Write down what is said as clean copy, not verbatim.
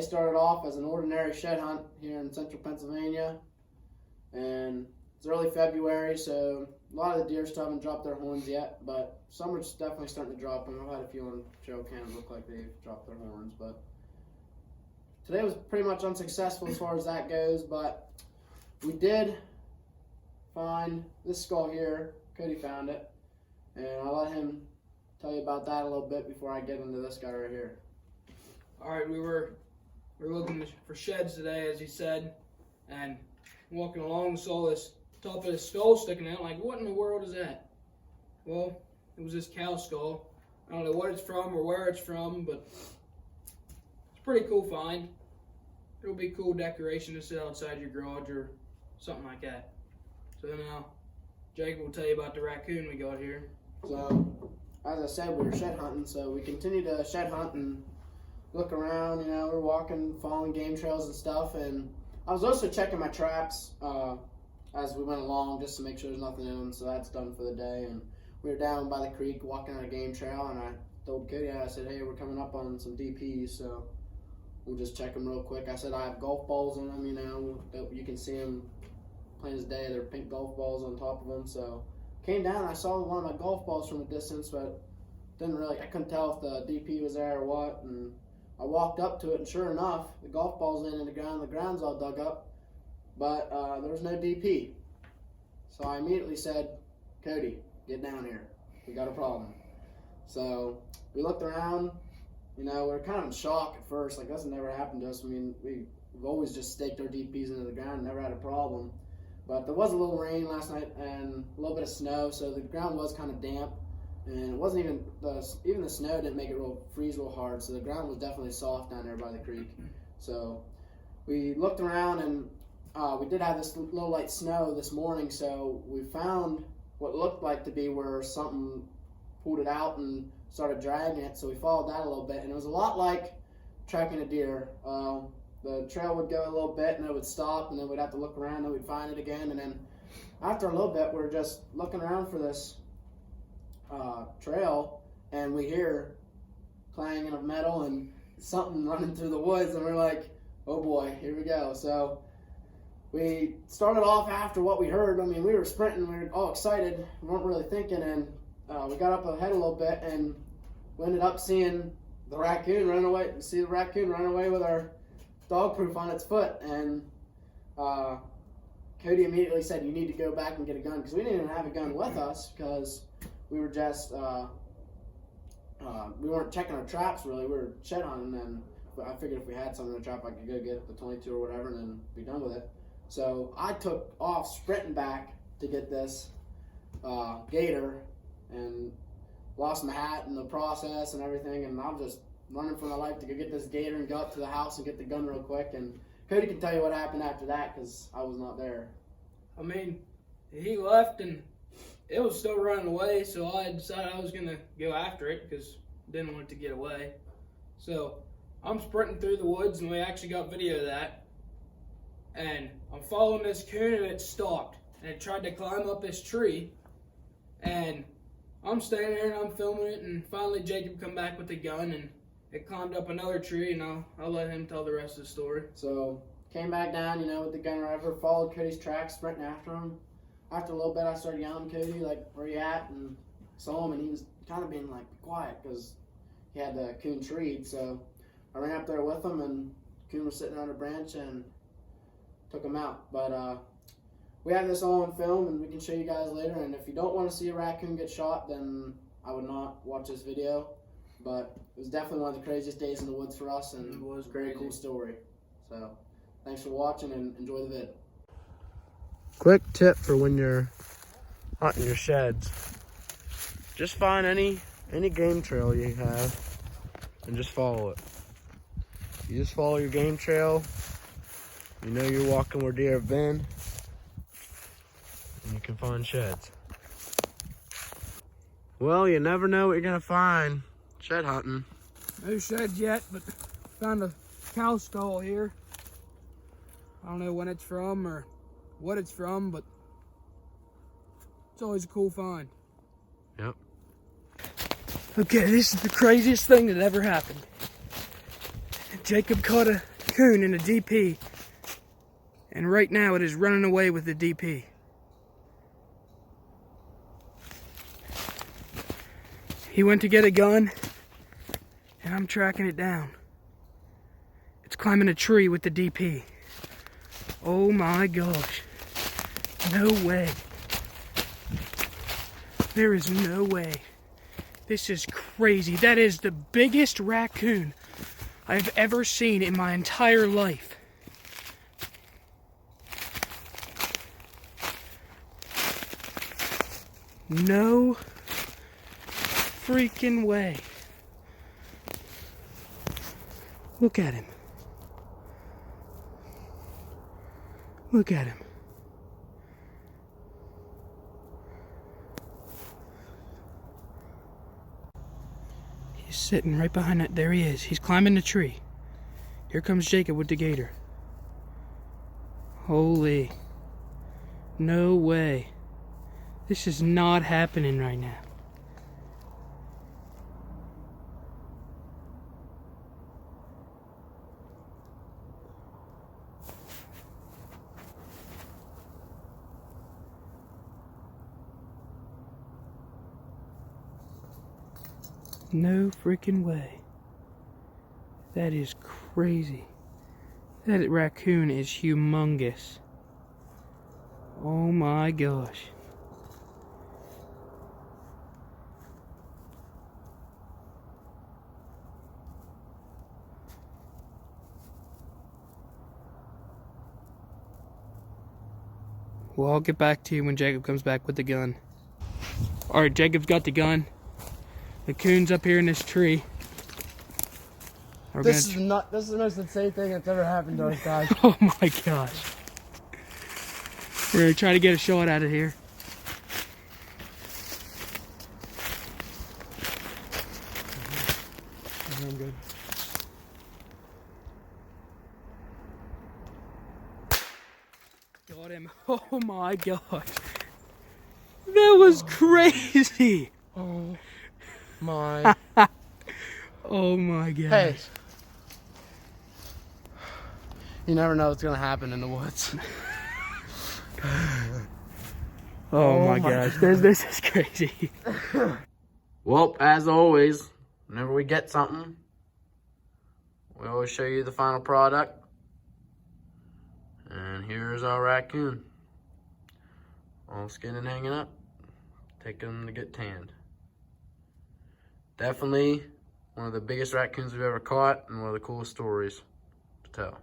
started off as an ordinary shed hunt here in central Pennsylvania, and it's early February, so a lot of the deer still haven't dropped their horns yet, but some are definitely starting to drop them. I've had a few on trail cam look like they've dropped their horns, but today was pretty much unsuccessful as far as that goes, but we did find this skull here. Cody found it, and I'll let him tell you about that a little bit before I get into this guy right here. All right, we were looking for sheds today, as he said, and walking along, saw this top of his skull sticking out. Like, what in the world is that? Well, it was this cow skull. I don't know what it's from or where it's from, but it's a pretty cool find. It'll be cool decoration to sit outside your garage or something like that. So now, Jacob will tell you about the raccoon we got here. So, as I said, we were shed hunting, so we continue to shed hunt and look around. You know, we're walking, following game trails and stuff, and I was also checking my traps as we went along just to make sure there's nothing in them, so that's done for the day. And we were down by the creek walking on a game trail, and I told Cody, I said, hey, we're coming up on some DPs, so we'll just check them real quick. I said I have golf balls on them, you know, you can see them plain as day. They're pink golf balls on top of them, so came down, I saw one of my golf balls from a distance, but I couldn't tell if the DP was there or what, and I walked up to it, and sure enough, the golf ball's laying in the ground, the ground's all dug up, but there was no DP. So I immediately said, Cody, get down here. We got a problem. So we looked around, you know, we were kind of in shock at first, like that's never happened to us. I mean, we've always just staked our DPs into the ground, never had a problem. But there was a little rain last night and a little bit of snow, so the ground was kind of damp. And it wasn't even the snow didn't make it freeze real hard, so the ground was definitely soft down there by the creek. So we looked around, and we did have this little light snow this morning, so we found what looked like to be where something pulled it out and started dragging it, so we followed that a little bit, and it was a lot like tracking a deer. The trail would go a little bit, and it would stop, and then we'd have to look around, and we'd find it again, and then after a little bit, we're just looking around for this trail, and we hear clanging of metal and something running through the woods, and we're like, oh boy, here we go. So we started off after what we heard. I mean, we were sprinting, we were all excited, we weren't really thinking, and we got up ahead a little bit, and we ended up seeing the raccoon run away. See the raccoon run away with our dog proof on its foot, and Cody immediately said, you need to go back and get a gun, because we didn't even have a gun with us, because we were just, we weren't checking our traps really, we were shed hunting, and I figured if we had something in the trap, I could go get the 22 or whatever and then be done with it. So I took off sprinting back to get this gator and lost my hat in the process and everything, and I'm just running for my life to go get this gator and go up to the house and get the gun real quick. And Cody can tell you what happened after that, because I was not there. I mean, he left and it was still running away, so I decided I was going to go after it because I didn't want it to get away. So I'm sprinting through the woods, and we actually got video of that. And I'm following this coon, and it stopped. And it tried to climb up this tree. And I'm standing there, and I'm filming it, and finally Jacob come back with the gun, and it climbed up another tree, and I'll let him tell the rest of the story. So came back down, you know, with the gun or whatever, followed Cody's tracks, sprinting after him. After a little bit, I started yelling, Cody, like, where you at? And saw him, and he was kind of being, like, quiet, because he had the coon treed. So I ran up there with him, and coon was sitting on a branch, and took him out. But we have this all on film, and we can show you guys later. And if you don't want to see a raccoon get shot, then I would not watch this video. But it was definitely one of the craziest days in the woods for us, and It was a very crazy. cool story. So thanks for watching, and enjoy the vid. Quick tip for when you're hunting your sheds. Just find any game trail you have and just follow it. You just follow your game trail. You know you're walking where deer have been, and you can find sheds. Well, you never know what you're gonna find shed hunting. No sheds yet, but found a cow skull here. I don't know when it's from or what it's from, but it's always a cool find. Yep. Okay, this is the craziest thing that ever happened. Jacob caught a raccoon in a DP. And right now it is running away with the DP. He went to get a gun, and I'm tracking it down. It's climbing a tree with the DP. Oh my gosh. No way. There is no way. This is crazy. That is the biggest raccoon I've ever seen in my entire life. No freaking way. Look at him. Look at him. He's sitting right behind that. There he is. He's climbing the tree. Here comes Jacob with the gator. Holy. No way. This is not happening right now. No freaking way. That is crazy. That raccoon is humongous. Oh my gosh. Well, I'll get back to you when Jacob comes back with the gun. Alright, Jacob's got the gun. The coon's up here in this tree. This is the most insane thing that's ever happened to us, guys. Oh my gosh. We're gonna try to get a shot out of here. I'm good. Got him. Oh my gosh. That was crazy. Oh my. Oh my gosh. Hey. You never know what's gonna happen in the woods. Oh my gosh. This is crazy. Well, as always, whenever we get something, we always show you the final product. And here's our raccoon. All skin and hanging up. Taking them to get tanned. Definitely one of the biggest raccoons we've ever caught and one of the coolest stories to tell.